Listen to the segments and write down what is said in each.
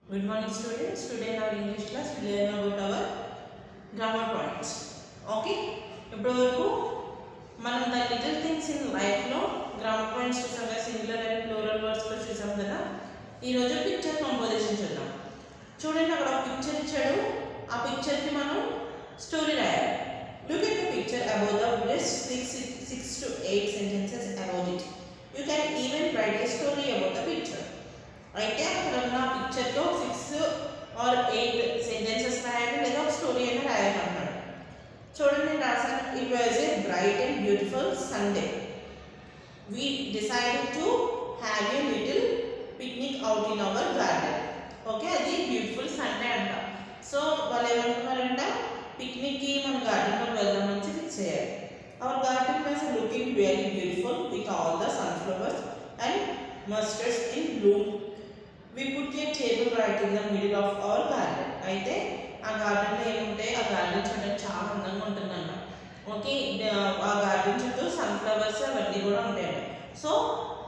Good morning students. Today in our English class we learn about our grammar points. Okay? ఇప్పుడు మనం the little things in life లో grammar points చూసాం కదా, singular and plural words లో చూసాం కదా. ఈ రోజు పిక్చర్ కంపోజిషన్ చూద్దాం. చూడండి, అక్కడ ఒక పిక్చర్ ఇచ్చాడు. ఆ పిక్చర్ కి మనం స్టోరీ రాయాలి. Look at the picture above the list 6 to 8 sentences about it. You can even write a story about the picture. అయితే అక్కడ ఉన్న పిక్చర్లో 6 or 8 సెంటెన్సెస్ రాయాలి, లేదా ఒక స్టోరీ అయినా రాయాలి అన్నాడు. చూడండి, నేను రాశాను. It was a bright and beautiful Sunday. We decided to have a little picnic out in our garden. Okay, అది బ్యూటిఫుల్ సండే అంట. సో వాళ్ళు ఏమంటున్నారంట, పిక్నిక్కి మన గార్డెన్లోకి వెళ్దామని ఫిక్స్ అయ్యారు. Hour garden was looking really beautiful with all the sunflowers and mustards in Bloom. We put a table right in the middle of our garden. అయితే ఆ గార్డెన్లో ఏముంటాయి, ఆ గార్డెన్ చూడడానికి చాలా అందంగా ఉంటుందంట. ఓకే, ఆ గార్డెన్ చుట్టూ సన్ఫ్లవర్స్ అవన్నీ కూడా ఉంటాయండి. సో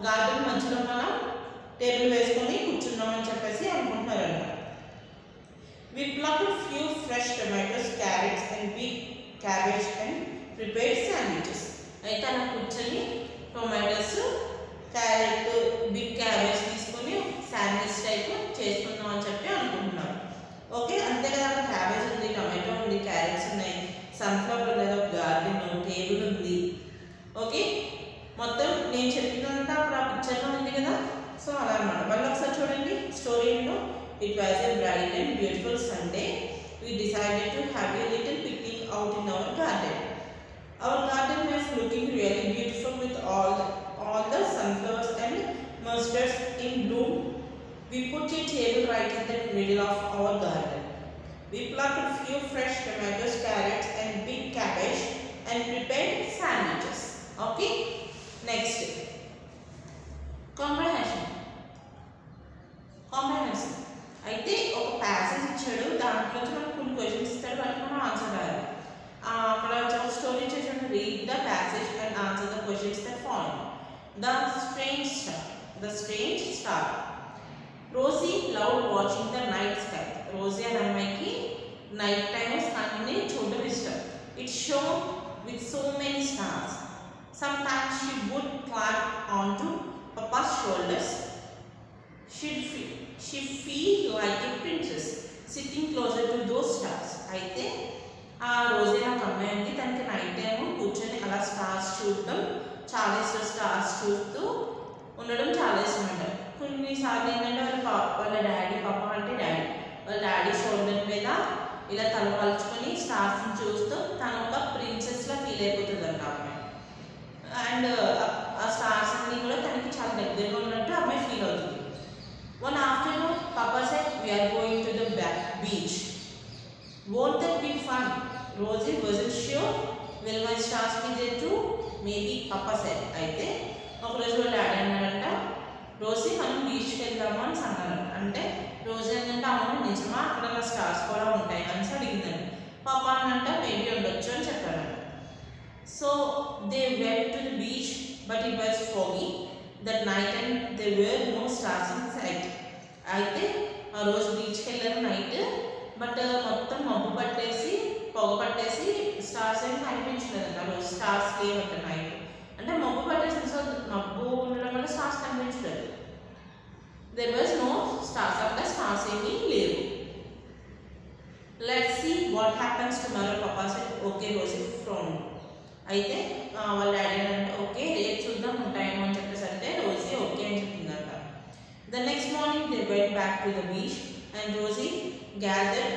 గార్డెన్ మధ్యలో మనం టేబుల్ వేసుకొని కూర్చున్నామని చెప్పేసి అనుకుంటున్నారంట. We plucked few fresh tomatoes, carrots and big cabbage and prepared sandwiches. అయితే అలా కూర్చొని టొమాటోస్, క్యారెట్, బిగ్ క్యాబేజ్ తీసుకొని శాండ్విచ్ టైప్ చేసుకుందాం అని చెప్పి అనుకుంటున్నాను. ఓకే, అంతే కదా, క్యాబేజ్ ఉంది, టమాటో ఉంది, క్యారెట్స్ ఉన్నాయి, సన్ఫ్లవర్ లేదా గార్డెన్, టేబుల్ ఉంది. ఓకే, మొత్తం నేను చెప్పినంత అక్కడ ఆ పిక్చర్లో ఉంది కదా. సో అలా అన్నమాట. మళ్ళీ ఒకసారి చూడండి స్టోరీ ఏంటో. It was a bright and beautiful Sunday. We decided to have a little picnic out in our garden. Hour garden was looking really beautiful with all the sunflowers and mustards in bloom. We put a table right in the middle of our garden. We plucked a few fresh tomatoes, carrots and big cabbage and prepared sandwiches. Okay, next, comprehension. అయితే ఒక passage ఇచ్చాడు, దాంట్లో మనకు కొన్ని questions ఇస్తాడు, వాటికి మనం answer రాయాలి. అక్కడ స్టోరీ చేసాడు. Read the passage and answer the questions that follow. The strange star. Rosie loved watching the night sky. Rosie and అమ్మాయికి నైట్ టైమ్ స్కైని చూడడం ఇష్టం. It shone with so many stars. Sometimes she would climb onto Papa's shoulders. She feel like a princess sitting closer to those stars. అయితే ఆ రోజే నాకు అమ్మాయి ఉంది, తనకి నైట్ టైం కూర్చొని అలా స్టార్స్ చూడడం చాలా ఇష్టం. స్టార్స్ చూస్తూ ఉండడం చాలా ఇష్టం అంట. కొన్నిసార్లు ఏంటంటే వాళ్ళ డాడీ, పాప అంటే డాడీ, వాళ్ళ డాడీ షోల్డర్ మీద ఇలా తలపలుచుకొని స్టార్స్ని చూస్తూ తను ఒక ప్రిన్సెస్లా ఫీల్ అయిపోతుంది అంట అమ్మాయి. అండ్ ఆ స్టార్స్ అన్నీ కూడా తనకి చాలా దగ్గరగా ఉన్నట్టు అమ్మాయి ఫీల్ అవుతుంది. One afternoon Papa said we're going to the beach. Won't that be fun? Rosie wasn't sure. Will my stars be there too? Maybe Papa said. అయితే ఒకరోజు వాళ్ళ డాడీ అన్నారంట, రోజీ మనం బీచ్కి వెళ్దాము అని అన్నారంట. అంటే రోజు ఏంటంటే అవును నిజమా, అక్కడ నా స్టార్స్ కూడా ఉంటాయి అని అడిగిందండి. పాపా అన్నంట మేబీ ఉండొచ్చు అని చెప్పారంట. So they went to the beach but it was foggy that night and they were no stars in sight. అయితే ఆ రోజు బీచ్కి వెళ్ళారు నైట్, బట్ మొత్తం మబ్బు పట్టేసి పొగ పట్టేసి స్టార్స్ ఏమి కనిపించలేదంట. ఆ రోజు స్టార్స్ లేవంట నైట్. అంటే మబ్బు పట్టేసి, సో మబ్బు ఉండడం వల్ల స్టార్స్ కనిపించలేదు. దెర్ వాజ్ నో స్టార్స్, అక్కడ స్టార్స్ ఏమీ లేవు. Let's see what happens tomorrow. Papa said okay Rosie frowned. అయితే వాళ్ళ డాడీ అంటే ఓకే రేపు చూద్దాం ఉంటాయేమో అని చెప్పేసి అంటే రోజీ ఓకే అని చెప్పిందంట. The next morning they went back to the beach and Rosie gathered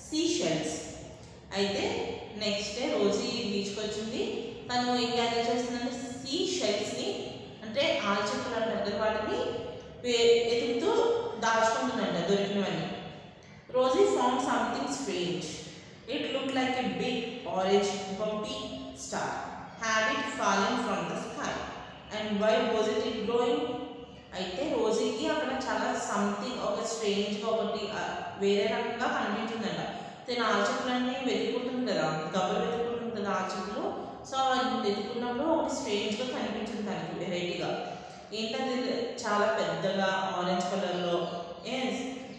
sea shells. అయితే నెక్స్ట్ డే రోజీ బీచ్కి వచ్చింది. తను ఏం గ్యాదర్ చేస్తుందంటే సీ షెల్స్ని, అంటే ఆల్చిప్పలు అంటారు కదా, వాటిని ఎదుగుతూ దాచుకుంటుందంట దొరికినవన్నీ. Rosie found something strange. It look like a big orange bumpy star. Had it fallen from the sky? And why wasn't it glowing? అయితే రోజీకి అక్కడ చాలా సంథింగ్, ఒక స్ట్రేంజ్గా ఒకటి వేరే రకంగా కనిపించిందంట. తను ఆల్చిప్పలన్నీ వెతుక్కుంటుంది కదా, గబ్బలు వెతుక్కుంటుంది కదా ఆల్చిప్పలు. సో అది వెతుక్కున్నప్పుడు ఒకటి స్ట్రేంజ్గా కనిపించింది తనకి, వెరైటీగా. ఏంటది చాలా పెద్దగా ఆరెంజ్ కలర్లో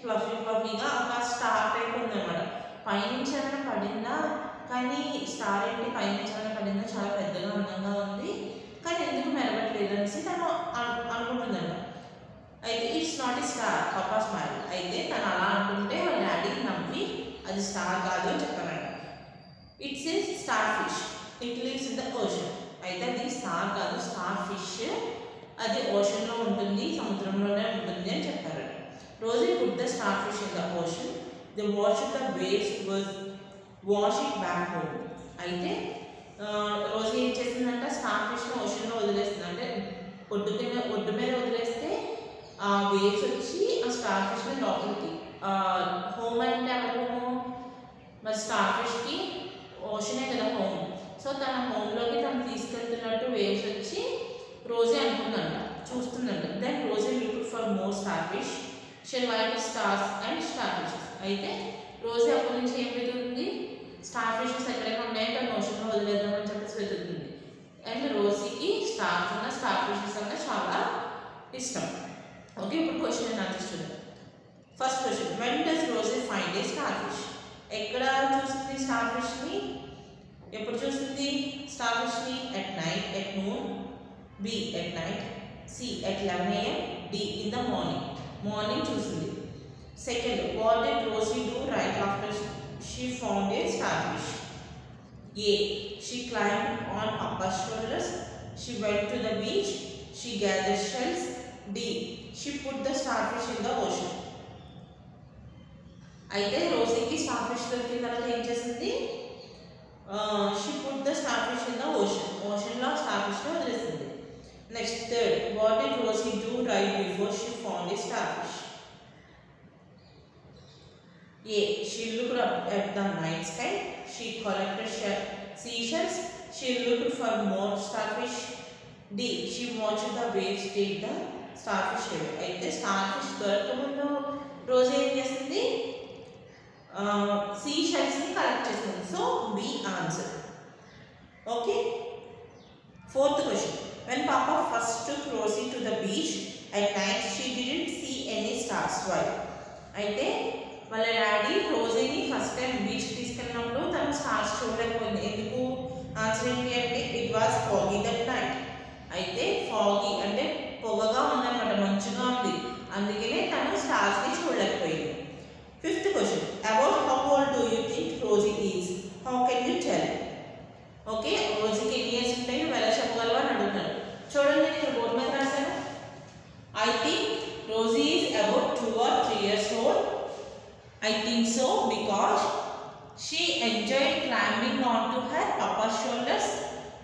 ఫ్లఫీగా ఒక స్టార్ టైప్ ఉందన్నమాట. పైనుంచి ఏమైనా పడిందా, కానీ స్టార్ ఏంటి పైనుంచి ఏమైనా పడిందా, చాలా పెద్దగా అందంగా ఉంది, కానీ ఎందుకు మెరవట్లేదు అనేసి తను అనుకుంటుందంట. అయితే ఇట్స్ నాట్ ఏ స్టార్ పాపా స్మైల్. అయితే తను అలా అనుకుంటే వాళ్ళ డాడీ నవ్వి అది స్టార్ కాదు అని చెప్పారంట. It's a star fish, it lives in the ocean. అయితే అది స్టార్ కాదు, స్టార్ ఫిష్, అది ఓషన్లో ఉంటుంది, సముద్రంలోనే ఉంటుంది అని చెప్పారు. Rosie put the star fish in the ocean, the wash the waves wash it back home. అయితే రోజీ ఏం చేసిందంట, స్టార్ ఫిష్ని ఓషన్లో వదిలేస్తుంది. అంటే ఒడ్డు మీద వదిలేస్తే ఆ వేవ్స్ వచ్చి ఆ స్టార్ ఫిష్ని లోపలికి, హోమ్ అంటే ఎవరి హోము, మరి స్టార్ ఫిష్కి ఓషనే కదా హోమ్. సో తన హోమ్లోకి తను తీసుకెళ్తున్నట్టు వేవ్స్ వచ్చి రోజీ అనుకుందంట, చూస్తుందంట. Then Rosie looked for more star fish, she like stars and star fishes. అయితే రోజీ అప్పటి నుంచి ఏం వెతుకుతుంది, స్టార్ ఫిషెస్ ఎక్కడైనా ఉన్నాయో తను ఓషన్లో వదిలేద్దామని చెప్పేసి వెతుకుతుంది. అండ్ రోజీకి స్టార్స్ అన్న స్టార్ ఫిషెస్ అన్న చాలా ఇష్టం. ఓకే, ఇప్పుడు క్వశ్చన్ అండ్ ఆన్సర్ చూద్దాం. First question, when does Rosie find a star fish? ఎక్కడ చూస్తుంది స్టార్ ఫిష్ని, ఎప్పుడు చూస్తుంది స్టార్ ఫిష్ని? At night, at noon, B at night, C at 11 AM, D in the morning చూసింది. Second, what did Rosie do right after she found a star fish? A, she climbed on పాపాస్ shoulders, she went to the beach, she gathered shells, D she put the star fish in the ocean. అయితే రోజీకి star fish దొరికిన తర్వాత ఏం చేసింది, she put the star fish in the ఓషన్లో star ఫిష్ని వదిలేసింది. Next third, what did Rosie do right before she found a star fish? A, she looked up at the night sky, she collected seashells, she looked for more starfish, D she watched the waves take the starfish away. అయితే starfish దొరకముందు రోజు ఏం చేస్తుంది, సీషెల్స్ని collect చేస్తుంది. So B answer. Okay, fourth question, when Papa first took Rosie to the beach at night she didn't see any stars. Why? అయితే వాళ్ళ daddy రోజీని first time బీచ్కి తీసుకెళ్ళినప్పుడు తను స్టార్స్ చూడలేకపోయింది. ఎందుకు? ఆన్సర్ ఏంటి అంటే it was foggy that night. అయితే foggy అంటే పొగగా ఉందన్నమాట, మంచుగా ఉంది, అందుకనే తను స్టార్స్ని చూడలేకపోయింది. Fifth question, about how old do you think Rosie is? How can you tell? Okay, రోజీకి ఎన్ని ఇయర్స్ ఉంటాయి నువ్వు ఎలా చెప్పగలవా అని అడుగుతాను. చూడండి, నేను ఇక్కడ బోర్డు మీద రాశాను. I think Rosie is about 2 or 3 years old. I think so because she enjoyed climbing onto her papa's shoulders,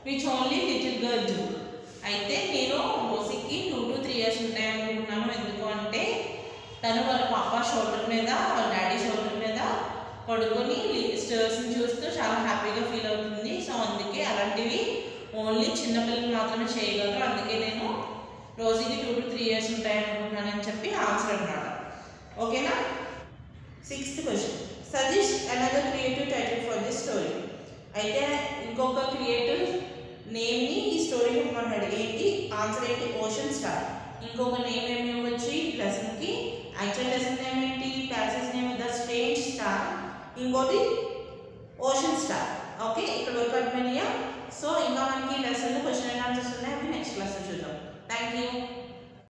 which only little girl do. అయితే నేను రోజీకి 2 to 3 years ఉంటాయి అనుకుంటున్నాను. ఎందుకు అంటే తను వాళ్ళ పాపా షోల్డర్ మీద, వాళ్ళ డాడీ షోల్డర్ మీద పడుకొని స్టార్స్ని చూస్తూ చాలా హ్యాపీగా ఫీల్ అవుతుంది. సో అందుకే అలాంటివి ఓన్లీ చిన్నపిల్లలు మాత్రమే చేయగలరు. అందుకే నేను రోజీకి 2 to 3 years ఉంటాయి అనుకుంటున్నానని చెప్పి ఆన్సర్ అన్నమాట. ఓకేనా? Sixth question, suggest another creative title for this story. అయితే ఇంకొక క్రియేటివ్ నేమ్ని ఈ స్టోరీకి ఇవ్వమన్నాడు. ఏంటి ఆన్సర్ ఏంటి? Ocean star. ఇంకొక నేమ్ ఏమి ఇవ్వచ్చు ఈ లెసన్కి? యాక్చువల్ లెసన్ నేమ్ ఏంటి? Passage name the strange star, ఇంకోటి ఓషన్ స్టార్. ఓకే, ఇక్కడ వరకు అర్థమయ్యా? సో ఇంకా మనకి లెసన్లో క్వశ్చన్ అండ్ ఆన్సర్స్ ఉన్నాయి, అవి నెక్స్ట్ క్లాస్లో చూద్దాం. Thank you.